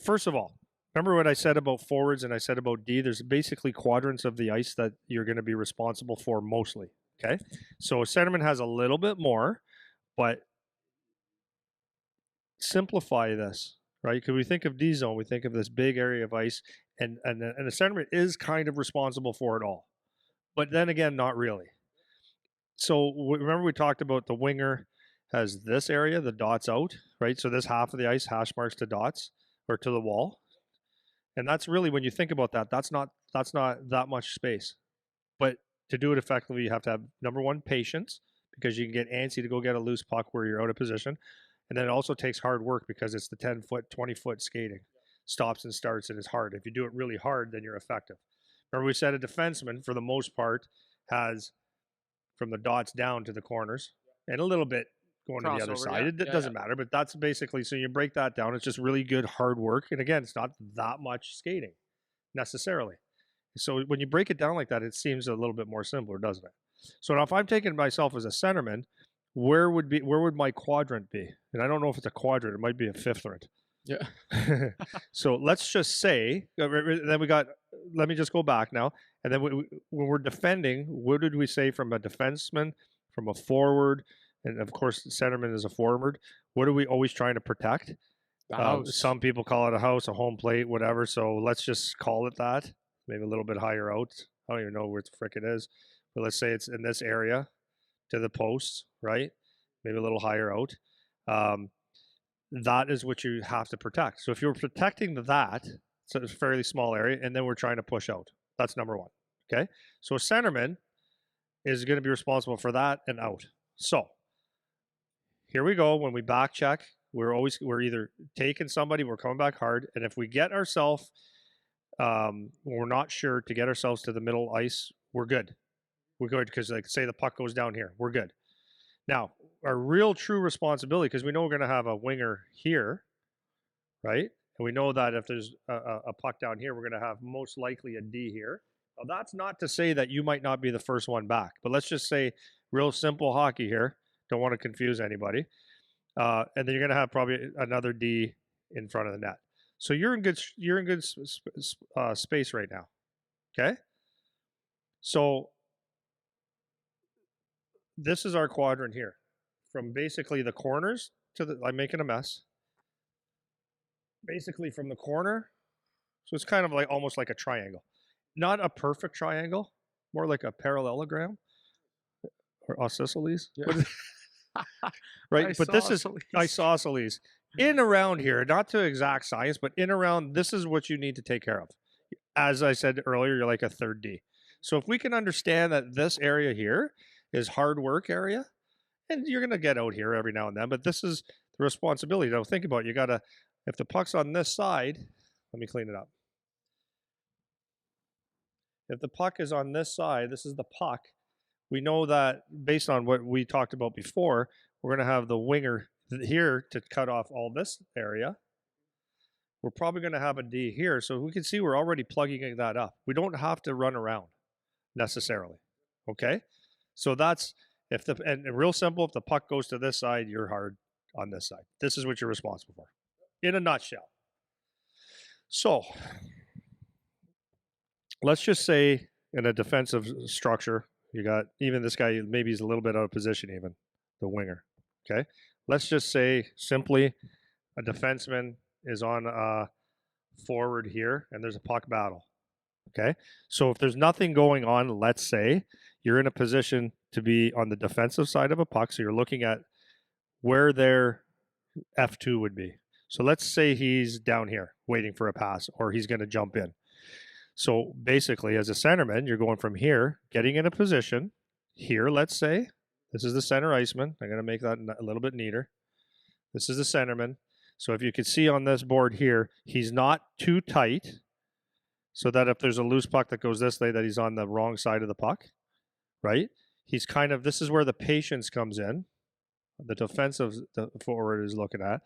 First of all, remember what I said about forwards and I said about D? There's basically quadrants of the ice that you're going to be responsible for mostly. Okay. So centerman has a little bit more, but simplify this, right? Because we think of D zone, we think of this big area of ice, and a centerman is kind of responsible for it all. But then again, not really. So remember we talked about the winger has this area, the dots out, right? So this half of the ice hash marks to dots or to the wall. And that's really, when you think about that, that's not that much space. But to do it effectively, you have to have, number one, patience, because you can get antsy to go get a loose puck where you're out of position. And then it also takes hard work because it's the 10-foot, 20-foot skating. Stops and starts, and it's hard. If you do it really hard, then you're effective. Remember we said a defenseman, for the most part, has from the dots down to the corners and a little bit going to the other side. It doesn't matter, but that's basically, so you break that down. It's just really good hard work. And again, it's not that much skating necessarily. So when you break it down like that, it seems a little bit more simpler, doesn't it? So now if I'm taking myself as a centerman, where would my quadrant be? And I don't know if it's a quadrant, it might be a fifthant. Yeah. So let's just say, then let me just go back now. And then when we're defending, what did we say from a defenseman, from a forward, and of course, the centerman is a forward. What are we always trying to protect? Some people call it a house, a home plate, whatever. So let's just call it that. Maybe a little bit higher out. I don't even know where the frick it is. But let's say it's in this area to the posts, right? Maybe a little higher out. That is what you have to protect. So if you're protecting that, so it's a fairly small area, and then we're trying to push out. That's number one. Okay. So a centerman is going to be responsible for that and out. So here we go. When we back check, we're either taking somebody, we're coming back hard, and if we get ourselves, we're not sure to get ourselves to the middle ice, we're good. We're good because, like, say the puck goes down here, we're good. Now, our real true responsibility, because we know we're going to have a winger here, right? And we know that if there's a puck down here, we're going to have most likely a D here. Now, that's not to say that you might not be the first one back, but let's just say real simple hockey here. Don't want to confuse anybody. And then you're going to have probably another D in front of the net. So you're in good space right now. Okay. So this is our quadrant here, from basically the corners to the, I'm making a mess. Basically from the corner. So it's kind of like almost like a triangle. Not a perfect triangle, more like a parallelogram or isosceles. Yeah. Right? But this is isosceles. In around here, not to exact science, but in around, this is what you need to take care of. As I said earlier, you're like a third D. So if we can understand that this area here is hard work area, and you're going to get out here every now and then, but this is the responsibility. Now think about it. You got to, if the puck's on this side, let me clean it up. If the puck is on this side, this is the puck. We know that based on what we talked about before, we're going to have the winger here to cut off all this area. We're probably going to have a D here. So we can see we're already plugging that up. We don't have to run around necessarily. Okay. So that's, and real simple, if the puck goes to this side, you're hard on this side. This is what you're responsible for in a nutshell. So let's just say in a defensive structure, you got even this guy, maybe he's a little bit out of position, even the winger. Okay. Let's just say simply a defenseman is on a forward here and there's a puck battle. Okay. So if there's nothing going on, let's say you're in a position to be on the defensive side of a puck. So you're looking at where their F2 would be. So let's say he's down here waiting for a pass, or he's going to jump in. So basically, as a centerman, you're going from here, getting in a position here, let's say. This is the center iceman. I'm going to make that a little bit neater. This is the centerman. So if you can see on this board here, he's not too tight, so that if there's a loose puck that goes this way, that he's on the wrong side of the puck, right? He's kind of, this is where the patience comes in. The defensive forward is looking at.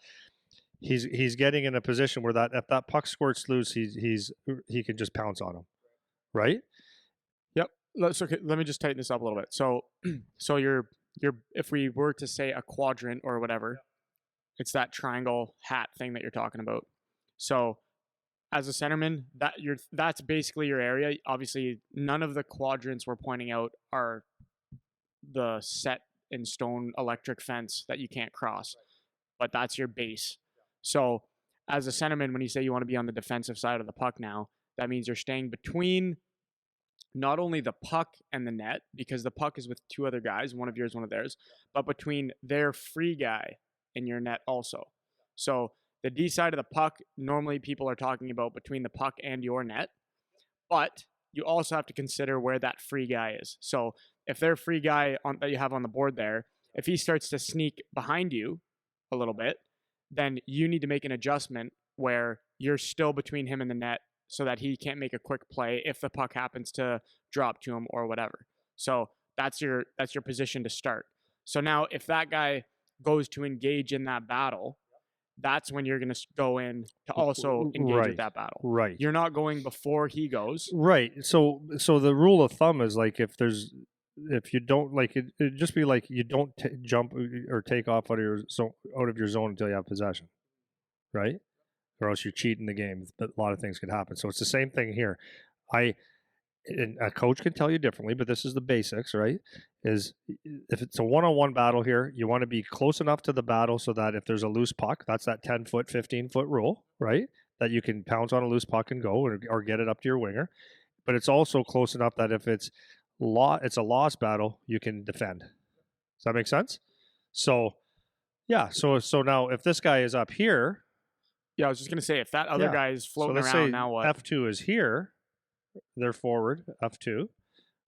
He's getting in a position where that if that puck squirts loose, he can just pounce on him, right? Yep. Okay. Let me just tighten this up a little bit. So you're if we were to say a quadrant or whatever, it's that triangle hat thing that you're talking about. So as a centerman, that's basically your area. Obviously, none of the quadrants we're pointing out are the set in stone electric fence that you can't cross, but that's your base. So as a centerman, when you say you want to be on the defensive side of the puck now, that means you're staying between not only the puck and the net, because the puck is with two other guys, one of yours, one of theirs, but between their free guy and your net also. So the D side of the puck, normally people are talking about between the puck and your net, but you also have to consider where that free guy is. So if their free guy that you have on the board there, if he starts to sneak behind you a little bit, then you need to make an adjustment where you're still between him and the net so that he can't make a quick play if the puck happens to drop to him or whatever. So that's your position to start. So now if that guy goes to engage in that battle, that's when you're going to go in to also engage with that battle. Right. You're not going before he goes. Right. So the rule of thumb is like if you don't like it'd just be like you don't jump or take off out of your zone until you have possession, right? Or else you're cheating the game. But a lot of things could happen. So it's the same thing here. And a coach can tell you differently, but this is the basics, right? Is if it's a one-on-one battle here, you want to be close enough to the battle so that if there's a loose puck, that's that 10-foot, 15-foot rule, right? That you can pounce on a loose puck and go or get it up to your winger. But it's also close enough that if it's a lost battle, you can defend. Does that make sense? So, yeah. So now if this guy is up here. Yeah, I was just going to say, if that other guy is floating around, now what? F2 is here. They're forward, F2,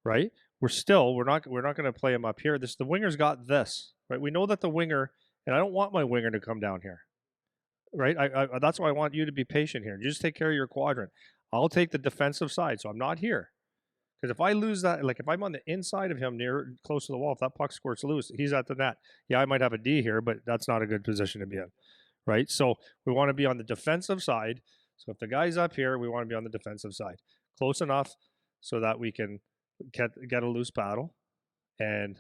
right? We're not going to play him up here. The winger's got this, right? We know that the winger, and I don't want my winger to come down here, right? That's why I want you to be patient here. You just take care of your quadrant. I'll take the defensive side, so I'm not here. Because if I lose that, like if I'm on the inside of him close to the wall, if that puck squirts loose, he's at the net. Yeah, I might have a D here, but that's not a good position to be in, right? So we want to be on the defensive side. So if the guy's up here, we want to be on the defensive side. Close enough so that we can get a loose battle and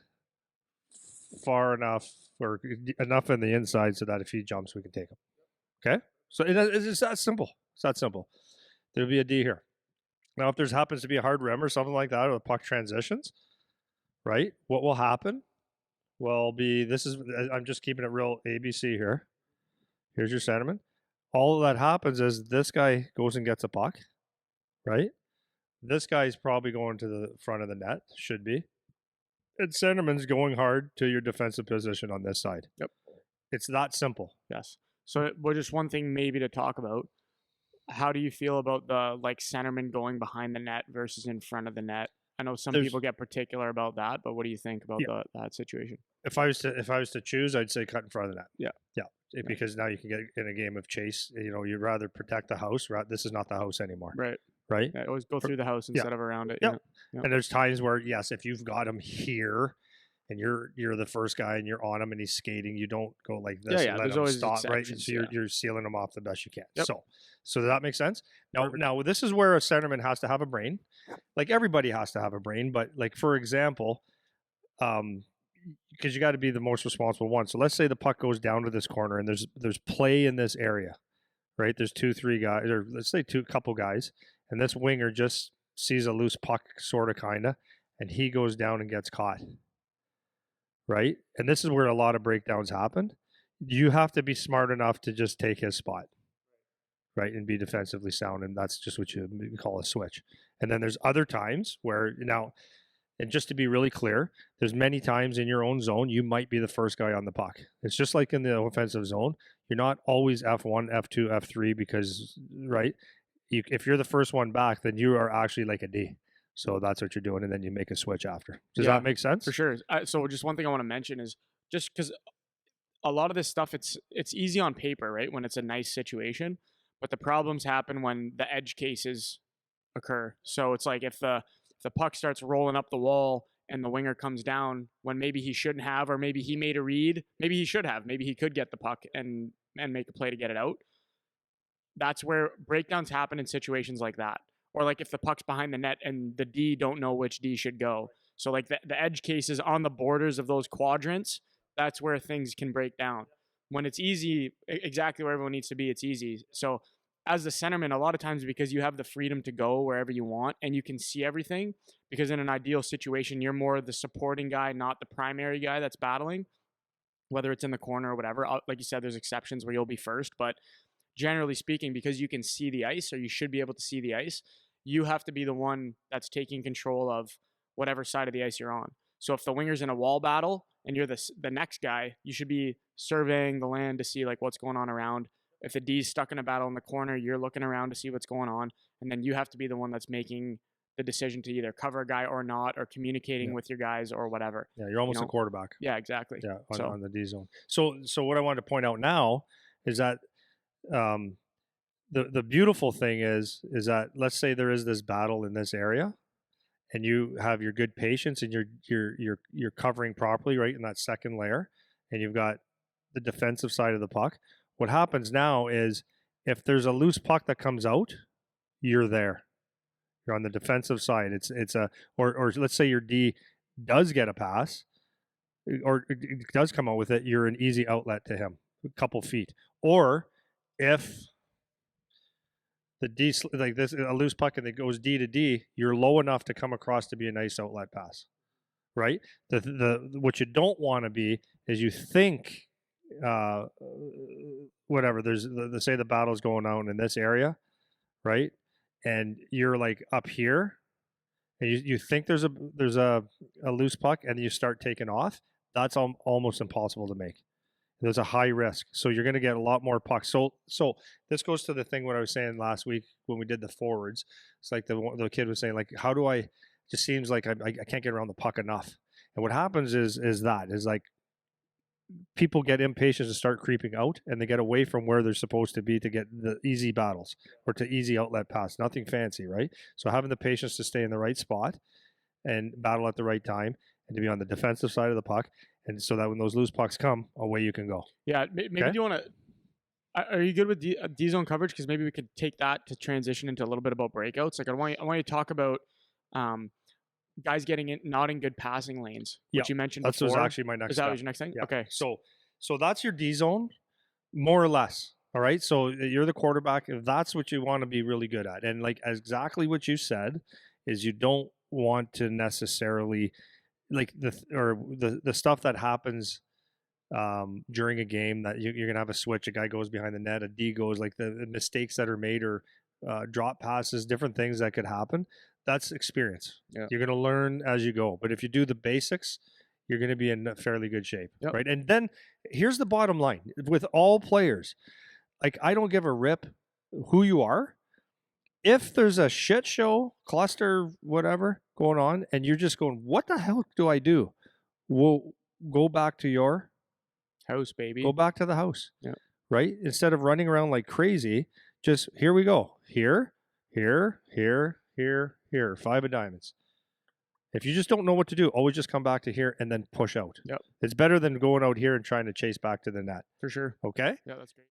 far enough or enough in the inside so that if he jumps, we can take him. Okay? So it's that simple. It's that simple. There'll be a D here. Now, if there happens to be a hard rim or something like that, or the puck transitions, right? What will happen will be, I'm just keeping it real ABC here. Here's your centerman. All that happens is this guy goes and gets a puck, right? This guy's probably going to the front of the net, should be. And centerman's going hard to your defensive position on this side. Yep. It's that simple. Yes. So, just one thing maybe to talk about. How do you feel about the centerman going behind the net versus in front of the net? I know some people get particular about that, but what do you think about that situation? If I was to choose, I'd say cut in front of the net. Yeah. Because now you can get in a game of chase. You'd rather protect the house. This is not the house anymore. Right? Yeah, always go through the house instead of around it. Yeah. And there's times where, yes, if you've got him here and you're the first guy and you're on him and he's skating, you don't go like this and let him stop, right? So you're sealing him off the best you can. Yep. So does that make sense? Now this is where a centerman has to have a brain. Like everybody has to have a brain, but like for example, because you got to be the most responsible one. So let's say the puck goes down to this corner and there's play in this area, right? There's 2-3 guys, or let's say couple guys, and this winger just sees a loose puck, sort of, kind of, and he goes down and gets caught, right? And this is where a lot of breakdowns happen. You have to be smart enough to just take his spot, right, and be defensively sound, and that's just what you call a switch. And then there's other times where and just to be really clear, there's many times in your own zone, you might be the first guy on the puck. It's just like in the offensive zone. You're not always F1, F2, F3 because, right, if you're the first one back, then you are actually like a D. So that's what you're doing, and then you make a switch after. Does that make sense? For sure. So just one thing I want to mention is just because a lot of this stuff, it's easy on paper, right, when it's a nice situation, but the problems happen when the edge cases occur. So it's like if the puck starts rolling up the wall and the winger comes down when maybe he shouldn't have, or maybe he made a read, maybe he should have, maybe he could get the puck and make a play to get it out. That's where breakdowns happen in situations like that. Or like if the puck's behind the net and the D don't know which D should go. So like the edge cases on the borders of those quadrants, that's where things can break down. When it's easy, exactly where everyone needs to be, it's easy. So as the centerman, a lot of times because you have the freedom to go wherever you want and you can see everything, because in an ideal situation, you're more the supporting guy, not the primary guy that's battling, whether it's in the corner or whatever. Like you said, there's exceptions where you'll be first, but generally speaking, because you can see the ice, or you should be able to see the ice, you have to be the one that's taking control of whatever side of the ice you're on. So if the winger's in a wall battle and you're the next guy, you should be surveying the land to see like what's going on around. If the D's stuck in a battle in the corner, you're looking around to see what's going on, and then you have to be the one that's making the decision to either cover a guy or not, or communicating Yeah. with your guys or whatever. Yeah, you're almost a quarterback. Yeah, exactly. Yeah, So on the D zone. So what I wanted to point out now is that um, the beautiful thing is that let's say there is this battle in this area, and you have your good patience, and you're covering properly, right, in that second layer, and you've got the defensive side of the puck. What happens now is if there's a loose puck that comes out, you're there. You're on the defensive side. It's a or let's say your D does get a pass, or it does come out with it, you're an easy outlet to him, a couple feet. Or if the D, like this, a loose puck and it goes D to D, you're low enough to come across to be a nice outlet pass, right? The what you don't want to be is you think, uh, whatever. There's say the battle's going on in this area, right? And you're like up here, and you think there's a loose puck, and you start taking off. That's almost impossible to make. There's a high risk, so you're going to get a lot more pucks. So this goes to the thing what I was saying last week when we did the forwards. It's like the kid was saying, like, how do I? Just seems like I can't get around the puck enough. And what happens is like people get impatient and start creeping out, and they get away from where they're supposed to be to get the easy battles or to easy outlet pass. Nothing fancy, right? So having the patience to stay in the right spot and battle at the right time, and to be on the defensive side of the puck, and so that when those loose pucks come, away you can go. yeah, maybe Okay? do you want to? Are you good with D zone coverage? Because maybe we could take that to transition into a little bit about breakouts. Like I want you to talk about guys getting in, not in good passing lanes, which you mentioned That's before. was actually my next. Is that step. your next thing? Yeah. Okay. So that's your D zone, more or less. All right. So you're the quarterback. If that's what you want to be really good at, and like exactly what you said, is you don't want to necessarily like the stuff that happens during a game that you're gonna have a switch. A guy goes behind the net. A D goes, like the mistakes that are made, or drop passes, different things that could happen. That's experience. Yeah. You're gonna learn as you go. But if you do the basics, you're going to be in fairly good shape, Yep. right? And then here's the bottom line with all players. Like, I don't give a rip who you are. If there's a shit show, cluster, whatever going on, and you're just going, what the hell do I do? Well, go back to your house, baby. Go back to the house. Yeah. Right? Instead of running around like crazy, just here we go. Here, here, here, here, here. 5 of diamonds. If you just don't know what to do, always just come back to here and then push out. Yep. It's better than going out here and trying to chase back to the net. For sure. Okay? Yeah, that's great.